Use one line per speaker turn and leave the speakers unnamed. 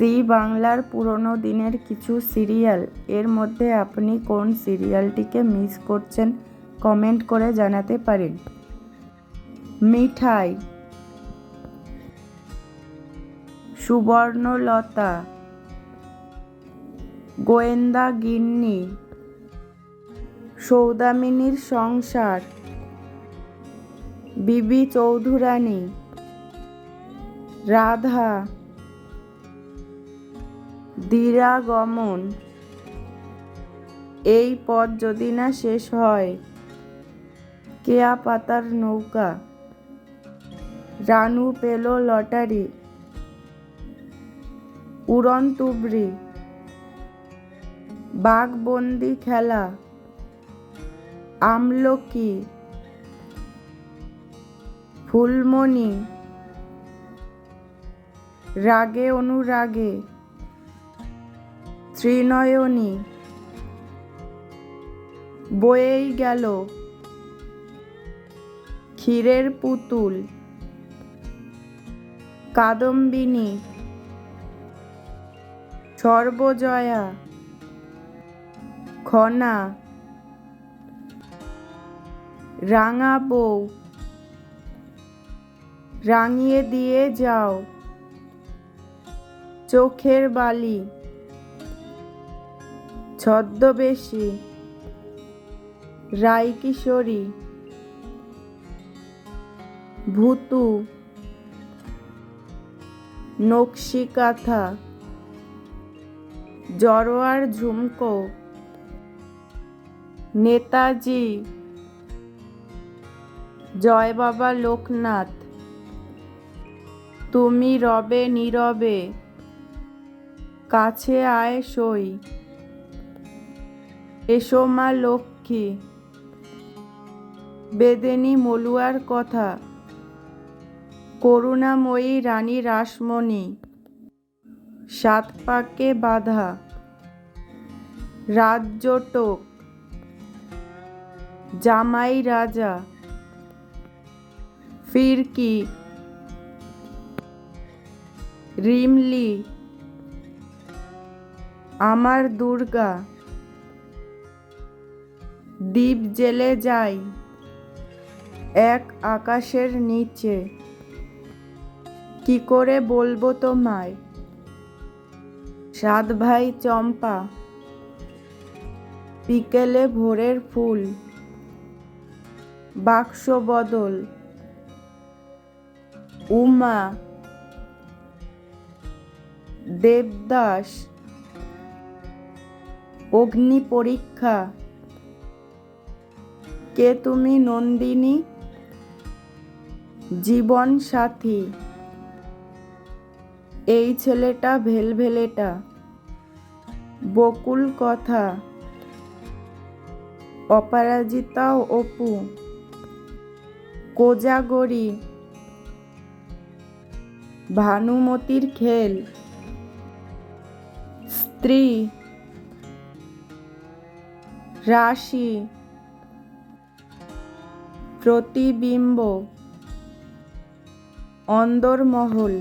জি বাংলার পুরনো দিনের কিছু সিরিয়াল, এর মধ্যে আপনি কোন সিরিয়ালটিকে মিস করছেন কমেন্ট করে জানাতে পারেন। মিঠাই, সুবর্ণলতা, গোয়েন্দা গিন্নি, সৌদামিনীর সংসার, বিবি চৌধুরানী, রাধা, দিরাগমন, এই পথ যদি না শেষ হয়, কেয়া পাতার নৌকা, রানু পেল লটারি, উড়ন তুবড়ি, বাঘবন্দি খেলা, আমলকি, ফুলমণি, রাগে অনুরাগে, ত্রিনয়নী, বয়েই গেল, ক্ষীরের পুতুল, কাদম্বিনী, সর্বজয়া, খনা, রাঙা বউ, রাঙিয়ে দিয়ে যাও, চোখের বালি, ছদ্মবেশী, রায়কিশোরী, ভূতু, নকশিকাঁথা, জড়োয়ার ঝুমকো, নেতাজি, জয় বাবা লোকনাথ, তুমি রবে নীরবে, কাছে আয় সই, এসো মা লক্ষ্মী, বেদেনি মলুয়ার কথা, করুণাময়ী রানী রাসমণি, সাত পাকে বাঁধা, রাজজোটক, জামাই রাজা, ফিরকি, রিমলি, আমার দুর্গা, দ্বীপ জেলে যাই, এক আকাশের নিচে, কি করে বলবো তোমায়, সাত ভাই চম্পা, বিকেলে ভোরের ফুল, বাক্স বদল, উমা, দেবদাস, অগ্নি পরীক্ষা, কে তুমি নন্দিনী, জীবন সাথী, এই ছেলেটা ভেলভেলেটা, বকুল কথা, অপরাজিতা অপু, কোজাগরী, ভানুমতির খেল, স্ত্রী, রাশি, প্রতিবিম্ব, অন্দরমহল।